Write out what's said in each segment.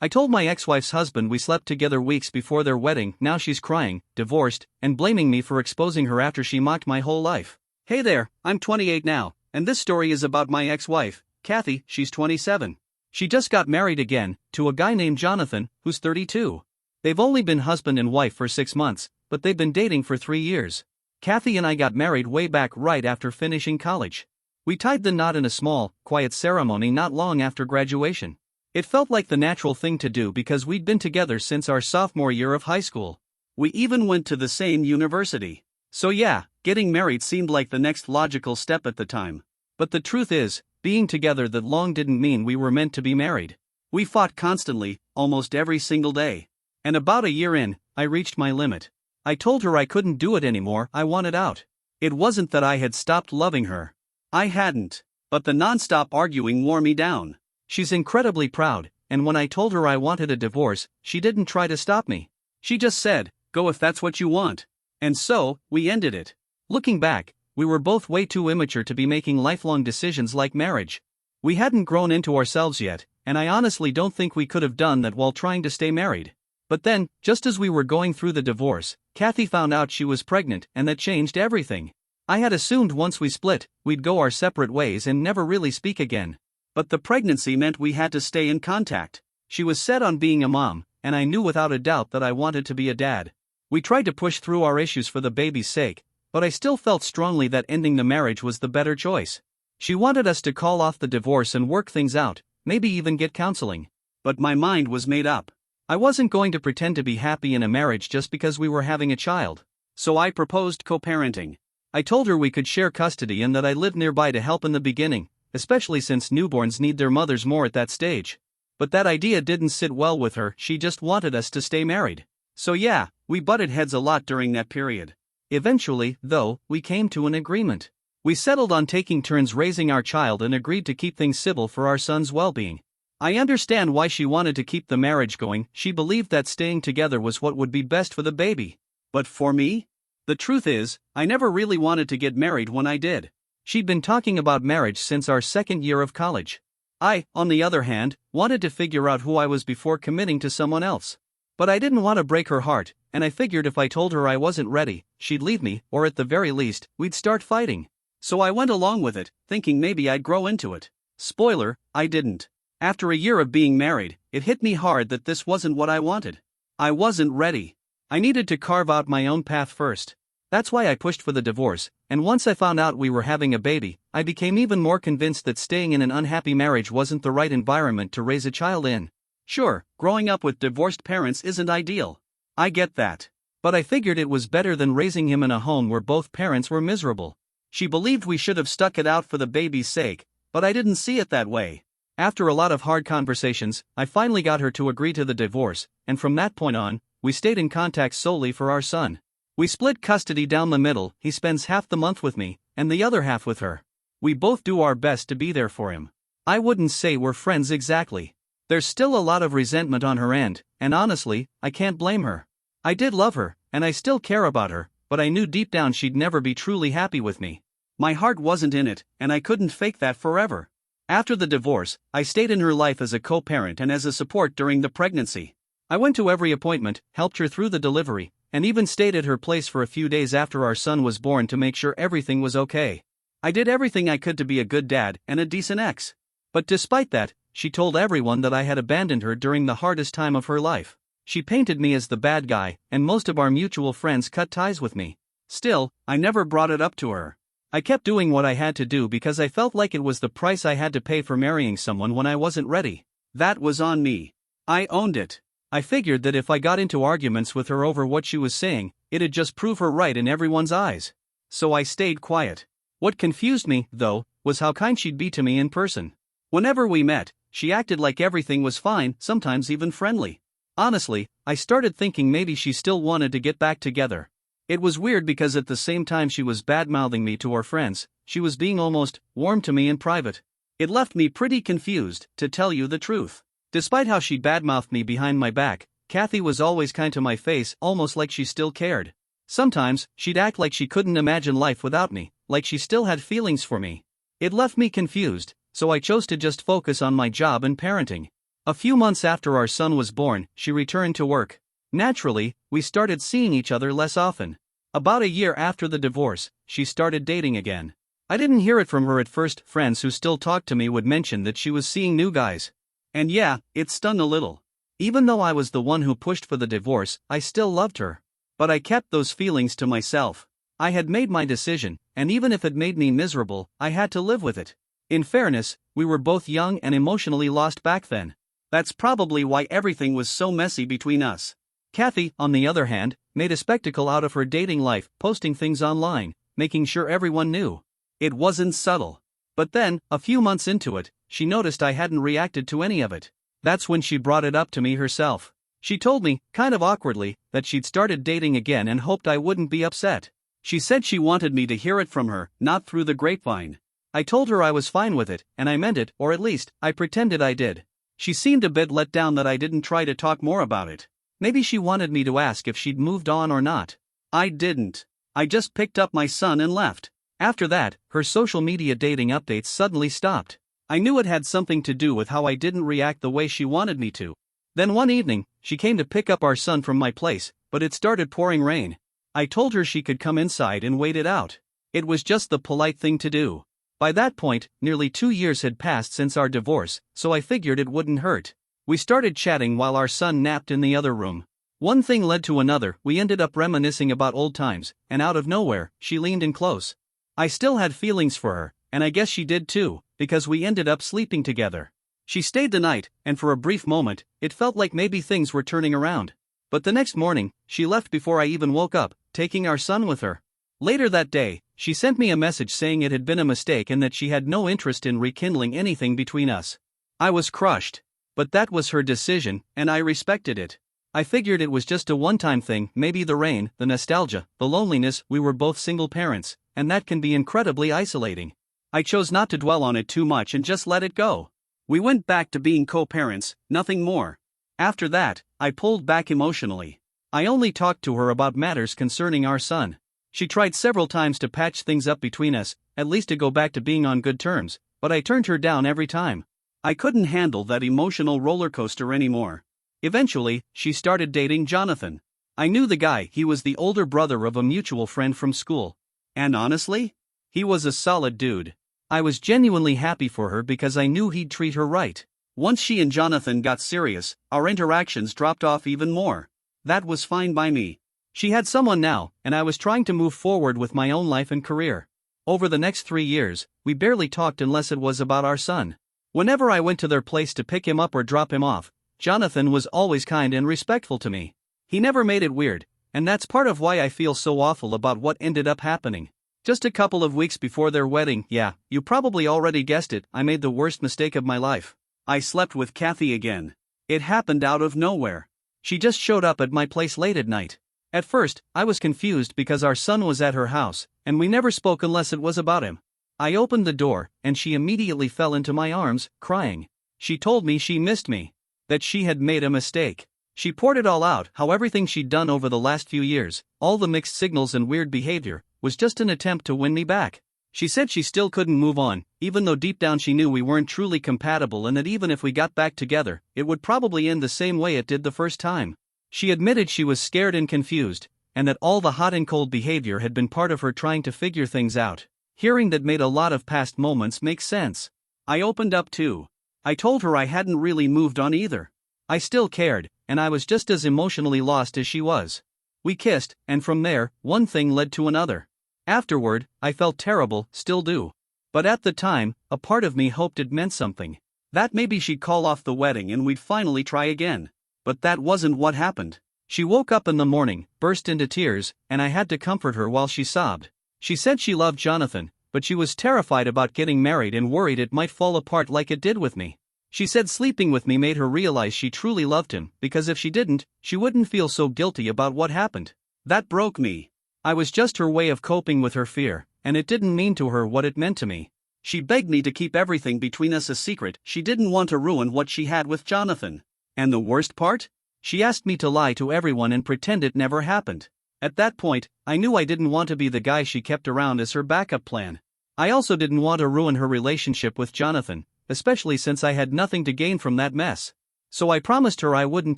I told my ex-wife's husband we slept together weeks before their wedding. Now she's crying, divorced, and blaming me for exposing her after she mocked my whole life. Hey there, I'm 28 now, and this story is about my ex-wife, Kathy. She's 27. She just got married again, to a guy named Jonathan, who's 32. They've only been husband and wife for 6 months, but they've been dating for 3 years. Kathy and I got married way back right after finishing college. We tied the knot in a small, quiet ceremony not long after graduation. It felt like the natural thing to do because we'd been together since our sophomore year of high school. We even went to the same university. So yeah, getting married seemed like the next logical step at the time. But the truth is, being together that long didn't mean we were meant to be married. We fought constantly, almost every single day. And about a year in, I reached my limit. I told her I couldn't do it anymore. I wanted out. It wasn't that I had stopped loving her. I hadn't. But the non-stop arguing wore me down. She's incredibly proud, and when I told her I wanted a divorce, she didn't try to stop me. She just said, "Go if that's what you want." And so, we ended it. Looking back, we were both way too immature to be making lifelong decisions like marriage. We hadn't grown into ourselves yet, and I honestly don't think we could have done that while trying to stay married. But then, just as we were going through the divorce, Kathy found out she was pregnant, and that changed everything. I had assumed once we split, we'd go our separate ways and never really speak again. But the pregnancy meant we had to stay in contact. She was set on being a mom, and I knew without a doubt that I wanted to be a dad. We tried to push through our issues for the baby's sake, but I still felt strongly that ending the marriage was the better choice. She wanted us to call off the divorce and work things out, maybe even get counseling. But my mind was made up. I wasn't going to pretend to be happy in a marriage just because we were having a child. So I proposed co-parenting. I told her we could share custody and that I lived nearby to help in the beginning, especially since newborns need their mothers more at that stage. But that idea didn't sit well with her. She just wanted us to stay married. So yeah, we butted heads a lot during that period. Eventually, though, we came to an agreement. We settled on taking turns raising our child and agreed to keep things civil for our son's well-being. I understand why she wanted to keep the marriage going. She believed that staying together was what would be best for the baby. But for me? The truth is, I never really wanted to get married when I did. She'd been talking about marriage since our second year of college. I, on the other hand, wanted to figure out who I was before committing to someone else. But I didn't want to break her heart, and I figured if I told her I wasn't ready, she'd leave me, or at the very least, we'd start fighting. So I went along with it, thinking maybe I'd grow into it. Spoiler, I didn't. After a year of being married, it hit me hard that this wasn't what I wanted. I wasn't ready. I needed to carve out my own path first. That's why I pushed for the divorce, and once I found out we were having a baby, I became even more convinced that staying in an unhappy marriage wasn't the right environment to raise a child in. Sure, growing up with divorced parents isn't ideal. I get that. But I figured it was better than raising him in a home where both parents were miserable. She believed we should have stuck it out for the baby's sake, but I didn't see it that way. After a lot of hard conversations, I finally got her to agree to the divorce, and from that point on, we stayed in contact solely for our son. We split custody down the middle. He spends half the month with me, and the other half with her. We both do our best to be there for him. I wouldn't say we're friends exactly. There's still a lot of resentment on her end, and honestly, I can't blame her. I did love her, and I still care about her, but I knew deep down she'd never be truly happy with me. My heart wasn't in it, and I couldn't fake that forever. After the divorce, I stayed in her life as a co-parent and as a support during the pregnancy. I went to every appointment, helped her through the delivery, and even stayed at her place for a few days after our son was born to make sure everything was okay. I did everything I could to be a good dad and a decent ex. But despite that, she told everyone that I had abandoned her during the hardest time of her life. She painted me as the bad guy, and most of our mutual friends cut ties with me. Still, I never brought it up to her. I kept doing what I had to do because I felt like it was the price I had to pay for marrying someone when I wasn't ready. That was on me. I owned it. I figured that if I got into arguments with her over what she was saying, it'd just prove her right in everyone's eyes. So I stayed quiet. What confused me, though, was how kind she'd be to me in person. Whenever we met, she acted like everything was fine, sometimes even friendly. Honestly, I started thinking maybe she still wanted to get back together. It was weird because at the same time she was bad-mouthing me to our friends, she was being almost warm to me in private. It left me pretty confused, to tell you the truth. Despite how she badmouthed me behind my back, Kathy was always kind to my face, almost like she still cared. Sometimes, she'd act like she couldn't imagine life without me, like she still had feelings for me. It left me confused, so I chose to just focus on my job and parenting. A few months after our son was born, she returned to work. Naturally, we started seeing each other less often. About a year after the divorce, she started dating again. I didn't hear it from her at first. Friends who still talked to me would mention that she was seeing new guys. And yeah, it stung a little. Even though I was the one who pushed for the divorce, I still loved her. But I kept those feelings to myself. I had made my decision, and even if it made me miserable, I had to live with it. In fairness, we were both young and emotionally lost back then. That's probably why everything was so messy between us. Kathy, on the other hand, made a spectacle out of her dating life, posting things online, making sure everyone knew. It wasn't subtle. But then, a few months into it, she noticed I hadn't reacted to any of it. That's when she brought it up to me herself. She told me, kind of awkwardly, that she'd started dating again and hoped I wouldn't be upset. She said she wanted me to hear it from her, not through the grapevine. I told her I was fine with it, and I meant it, or at least, I pretended I did. She seemed a bit let down that I didn't try to talk more about it. Maybe she wanted me to ask if she'd moved on or not. I didn't. I just picked up my son and left. After that, her social media dating updates suddenly stopped. I knew it had something to do with how I didn't react the way she wanted me to. Then one evening, she came to pick up our son from my place, but it started pouring rain. I told her she could come inside and wait it out. It was just the polite thing to do. By that point, nearly 2 years had passed since our divorce, so I figured it wouldn't hurt. We started chatting while our son napped in the other room. One thing led to another. We ended up reminiscing about old times, and out of nowhere, she leaned in close. I still had feelings for her, and I guess she did too, because we ended up sleeping together. She stayed the night, and for a brief moment, it felt like maybe things were turning around. But the next morning, she left before I even woke up, taking our son with her. Later that day, she sent me a message saying it had been a mistake and that she had no interest in rekindling anything between us. I was crushed. But that was her decision, and I respected it. I figured it was just a one-time thing, maybe the rain, the nostalgia, the loneliness. We were both single parents, and that can be incredibly isolating. I chose not to dwell on it too much and just let it go. We went back to being co-parents, nothing more. After that, I pulled back emotionally. I only talked to her about matters concerning our son. She tried several times to patch things up between us, at least to go back to being on good terms, but I turned her down every time. I couldn't handle that emotional roller coaster anymore. Eventually, she started dating Jonathan. I knew the guy. He was the older brother of a mutual friend from school. And honestly, he was a solid dude. I was genuinely happy for her because I knew he'd treat her right. Once she and Jonathan got serious, our interactions dropped off even more. That was fine by me. She had someone now, and I was trying to move forward with my own life and career. Over the next 3 years, we barely talked unless it was about our son. Whenever I went to their place to pick him up or drop him off, Jonathan was always kind and respectful to me. He never made it weird, and that's part of why I feel so awful about what ended up happening. Just a couple of weeks before their wedding, yeah, you probably already guessed it, I made the worst mistake of my life. I slept with Kathy again. It happened out of nowhere. She just showed up at my place late at night. At first, I was confused because our son was at her house, and we never spoke unless it was about him. I opened the door, and she immediately fell into my arms, crying. She told me she missed me. That she had made a mistake. She poured it all out, how everything she'd done over the last few years, all the mixed signals and weird behavior, was just an attempt to win me back. She said she still couldn't move on, even though deep down she knew we weren't truly compatible and that even if we got back together, it would probably end the same way it did the first time. She admitted she was scared and confused, and that all the hot and cold behavior had been part of her trying to figure things out. Hearing that made a lot of past moments make sense. I opened up too. I told her I hadn't really moved on either. I still cared, and I was just as emotionally lost as she was. We kissed, and from there, one thing led to another. Afterward, I felt terrible, still do. But at the time, a part of me hoped it meant something. That maybe she'd call off the wedding and we'd finally try again. But that wasn't what happened. She woke up in the morning, burst into tears, and I had to comfort her while she sobbed. She said she loved Jonathan, but she was terrified about getting married and worried it might fall apart like it did with me. She said sleeping with me made her realize she truly loved him, because if she didn't, she wouldn't feel so guilty about what happened. That broke me. I was just her way of coping with her fear, and it didn't mean to her what it meant to me. She begged me to keep everything between us a secret. She didn't want to ruin what she had with Jonathan. And the worst part? She asked me to lie to everyone and pretend it never happened. At that point, I knew I didn't want to be the guy she kept around as her backup plan. I also didn't want to ruin her relationship with Jonathan, especially since I had nothing to gain from that mess. So I promised her I wouldn't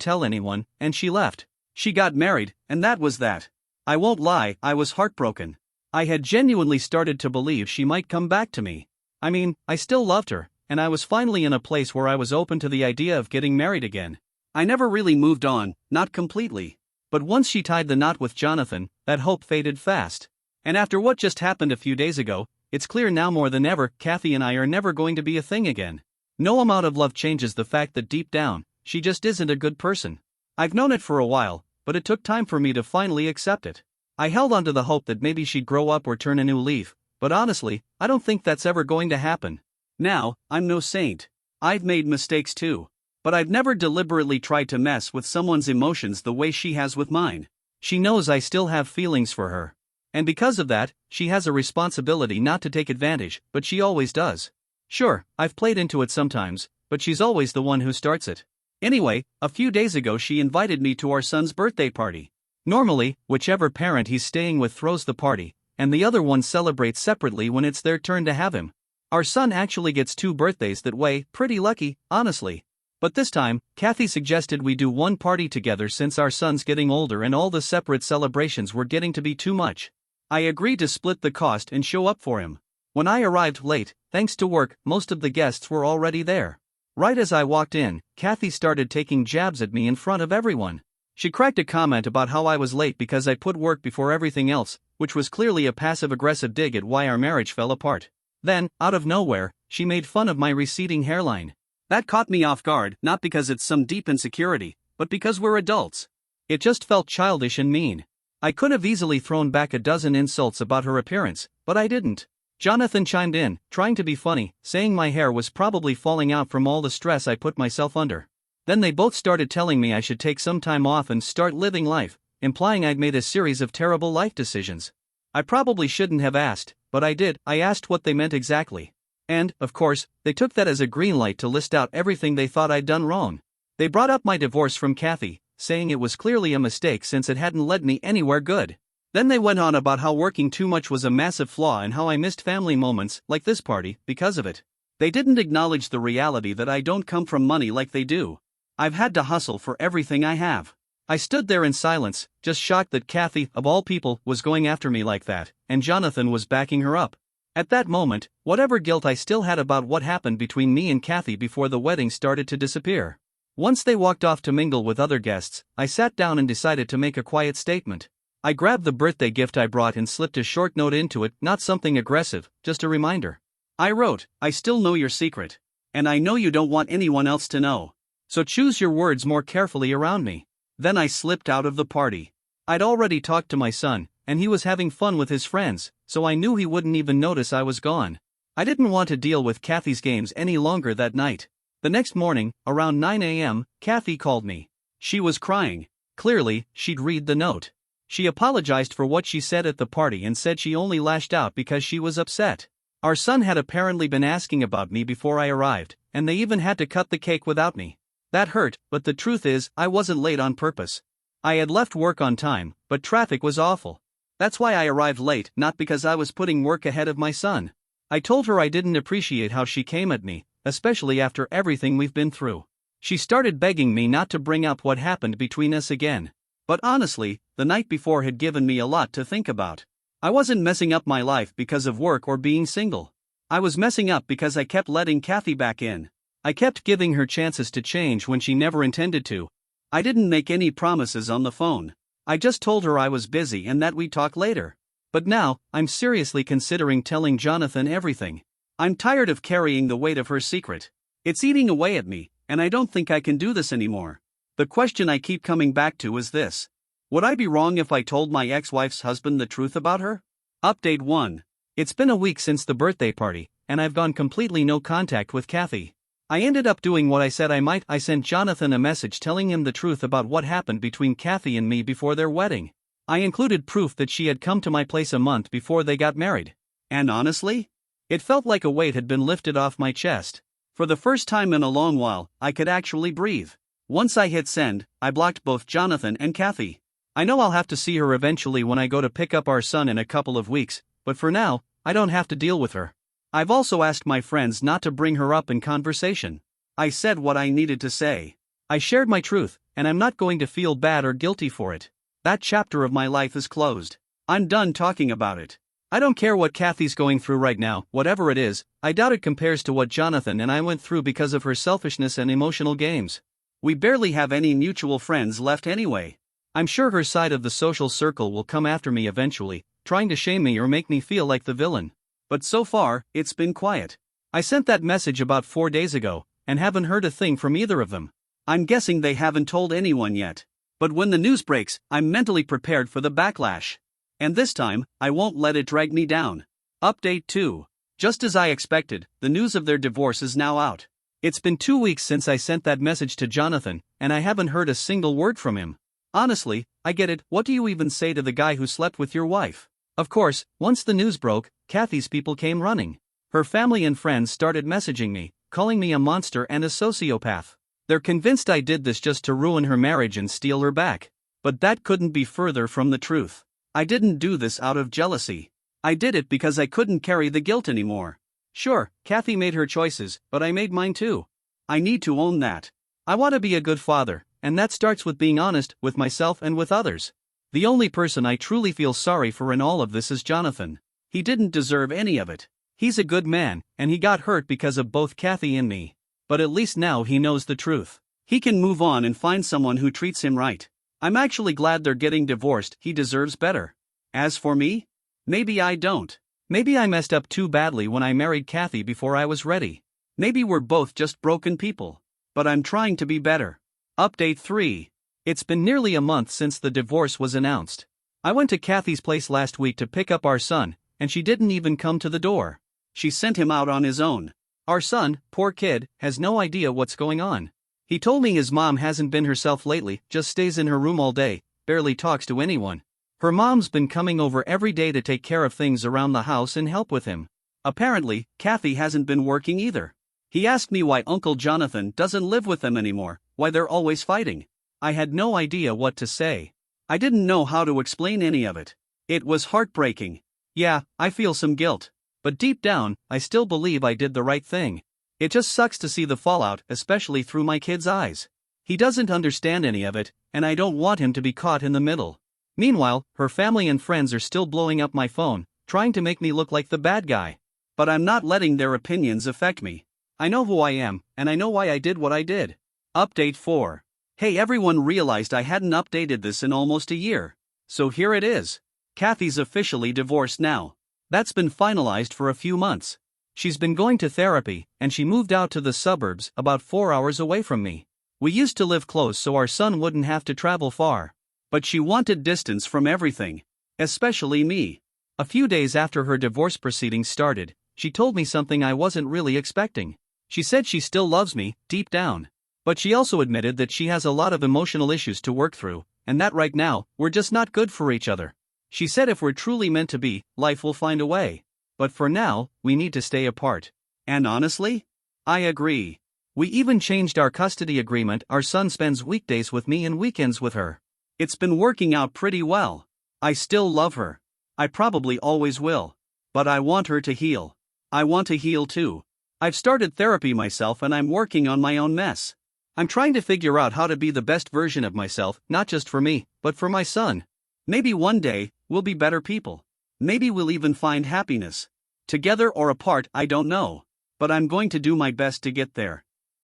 tell anyone, and she left. She got married, and that was that. I won't lie, I was heartbroken. I had genuinely started to believe she might come back to me. I mean, I still loved her, and I was finally in a place where I was open to the idea of getting married again. I never really moved on, not completely. But once she tied the knot with Jonathan, that hope faded fast. And after what just happened a few days ago, it's clear now more than ever, Kathy and I are never going to be a thing again. No amount of love changes the fact that deep down, she just isn't a good person. I've known it for a while, but it took time for me to finally accept it. I held on to the hope that maybe she'd grow up or turn a new leaf, but honestly, I don't think that's ever going to happen. Now, I'm no saint. I've made mistakes too. But I've never deliberately tried to mess with someone's emotions the way she has with mine. She knows I still have feelings for her. And because of that, she has a responsibility not to take advantage, but she always does. Sure, I've played into it sometimes, but she's always the one who starts it. Anyway, a few days ago she invited me to our son's birthday party. Normally, whichever parent he's staying with throws the party, and the other one celebrates separately when it's their turn to have him. Our son actually gets 2 birthdays that way, pretty lucky, honestly. But this time, Kathy suggested we do one party together since our son's getting older and all the separate celebrations were getting to be too much. I agreed to split the cost and show up for him. When I arrived late, thanks to work, most of the guests were already there. Right as I walked in, Kathy started taking jabs at me in front of everyone. She cracked a comment about how I was late because I put work before everything else, which was clearly a passive-aggressive dig at why our marriage fell apart. Then, out of nowhere, she made fun of my receding hairline. That caught me off guard, not because it's some deep insecurity, but because we're adults. It just felt childish and mean. I could have easily thrown back a dozen insults about her appearance, but I didn't. Jonathan chimed in, trying to be funny, saying my hair was probably falling out from all the stress I put myself under. Then they both started telling me I should take some time off and start living life, implying I'd made a series of terrible life decisions. I probably shouldn't have asked, but I did. I asked what they meant exactly. And, of course, they took that as a green light to list out everything they thought I'd done wrong. They brought up my divorce from Kathy, saying it was clearly a mistake since it hadn't led me anywhere good. Then they went on about how working too much was a massive flaw and how I missed family moments, like this party, because of it. They didn't acknowledge the reality that I don't come from money like they do. I've had to hustle for everything I have. I stood there in silence, just shocked that Kathy, of all people, was going after me like that, and Jonathan was backing her up. At that moment, whatever guilt I still had about what happened between me and Kathy before the wedding started to disappear. Once they walked off to mingle with other guests, I sat down and decided to make a quiet statement. I grabbed the birthday gift I brought and slipped a short note into it, not something aggressive, just a reminder. I wrote, "I still know your secret. And I know you don't want anyone else to know. So choose your words more carefully around me." Then I slipped out of the party. I'd already talked to my son, and he was having fun with his friends, so I knew he wouldn't even notice I was gone. I didn't want to deal with Kathy's games any longer that night. The next morning, around 9 a.m., Kathy called me. She was crying. Clearly, she'd read the note. She apologized for what she said at the party and said she only lashed out because she was upset. Our son had apparently been asking about me before I arrived, and they even had to cut the cake without me. That hurt, but the truth is, I wasn't late on purpose. I had left work on time, but traffic was awful. That's why I arrived late, not because I was putting work ahead of my son. I told her I didn't appreciate how she came at me, especially after everything we've been through. She started begging me not to bring up what happened between us again. But honestly, the night before had given me a lot to think about. I wasn't messing up my life because of work or being single. I was messing up because I kept letting Kathy back in. I kept giving her chances to change when she never intended to. I didn't make any promises on the phone. I just told her I was busy and that we'd talk later. But now, I'm seriously considering telling Jonathan everything. I'm tired of carrying the weight of her secret. It's eating away at me, and I don't think I can do this anymore. The question I keep coming back to is this. Would I be wrong if I told my ex-wife's husband the truth about her? Update 1. It's been a week since the birthday party, and I've gone completely no contact with Kathy. I ended up doing what I said I might. I sent Jonathan a message telling him the truth about what happened between Kathy and me before their wedding. I included proof that she had come to my place a month before they got married. And honestly, it felt like a weight had been lifted off my chest. For the first time in a long while, I could actually breathe. Once I hit send, I blocked both Jonathan and Kathy. I know I'll have to see her eventually when I go to pick up our son in a couple of weeks, but for now, I don't have to deal with her. I've also asked my friends not to bring her up in conversation. I said what I needed to say. I shared my truth, and I'm not going to feel bad or guilty for it. That chapter of my life is closed. I'm done talking about it. I don't care what Kathy's going through right now, whatever it is, I doubt it compares to what Jonathan and I went through because of her selfishness and emotional games. We barely have any mutual friends left anyway. I'm sure her side of the social circle will come after me eventually, trying to shame me or make me feel like the villain. But so far, it's been quiet. I sent that message about 4 days ago, and haven't heard a thing from either of them. I'm guessing they haven't told anyone yet. But when the news breaks, I'm mentally prepared for the backlash. And this time, I won't let it drag me down. Update 2. Just as I expected, the news of their divorce is now out. It's been 2 weeks since I sent that message to Jonathan, and I haven't heard a single word from him. Honestly, I get it, what do you even say to the guy who slept with your wife? Of course, once the news broke, Kathy's people came running. Her family and friends started messaging me, calling me a monster and a sociopath. They're convinced I did this just to ruin her marriage and steal her back. But that couldn't be further from the truth. I didn't do this out of jealousy. I did it because I couldn't carry the guilt anymore. Sure, Kathy made her choices, but I made mine too. I need to own that. I want to be a good father, and that starts with being honest with myself and with others. The only person I truly feel sorry for in all of this is Jonathan. He didn't deserve any of it. He's a good man, and he got hurt because of both Kathy and me. But at least now he knows the truth. He can move on and find someone who treats him right. I'm actually glad they're getting divorced, he deserves better. As for me? Maybe I don't. Maybe I messed up too badly when I married Kathy before I was ready. Maybe we're both just broken people. But I'm trying to be better. Update 3. It's been nearly a month since the divorce was announced. I went to Kathy's place last week to pick up our son, and she didn't even come to the door. She sent him out on his own. Our son, poor kid, has no idea what's going on. He told me his mom hasn't been herself lately, just stays in her room all day, barely talks to anyone. Her mom's been coming over every day to take care of things around the house and help with him. Apparently, Kathy hasn't been working either. He asked me why Uncle Jonathan doesn't live with them anymore, why they're always fighting. I had no idea what to say. I didn't know how to explain any of it. It was heartbreaking. Yeah, I feel some guilt. But deep down, I still believe I did the right thing. It just sucks to see the fallout, especially through my kid's eyes. He doesn't understand any of it, and I don't want him to be caught in the middle. Meanwhile, her family and friends are still blowing up my phone, trying to make me look like the bad guy. But I'm not letting their opinions affect me. I know who I am, and I know why I did what I did. Update 4. Hey, everyone realized I hadn't updated this in almost a year. So here it is. Kathy's officially divorced now. That's been finalized for a few months. She's been going to therapy, and she moved out to the suburbs about 4 hours away from me. We used to live close so our son wouldn't have to travel far. But she wanted distance from everything. Especially me. A few days after her divorce proceedings started, she told me something I wasn't really expecting. She said she still loves me, deep down. But she also admitted that she has a lot of emotional issues to work through, and that right now, we're just not good for each other. She said if we're truly meant to be, life will find a way. But for now, we need to stay apart. And honestly? I agree. We even changed our custody agreement. Our son spends weekdays with me and weekends with her. It's been working out pretty well. I still love her. I probably always will. But I want her to heal. I want to heal too. I've started therapy myself and I'm working on my own mess. I'm trying to figure out how to be the best version of myself, not just for me, but for my son. Maybe one day, we'll be better people. Maybe we'll even find happiness. Together or apart, I don't know. But I'm going to do my best to get there.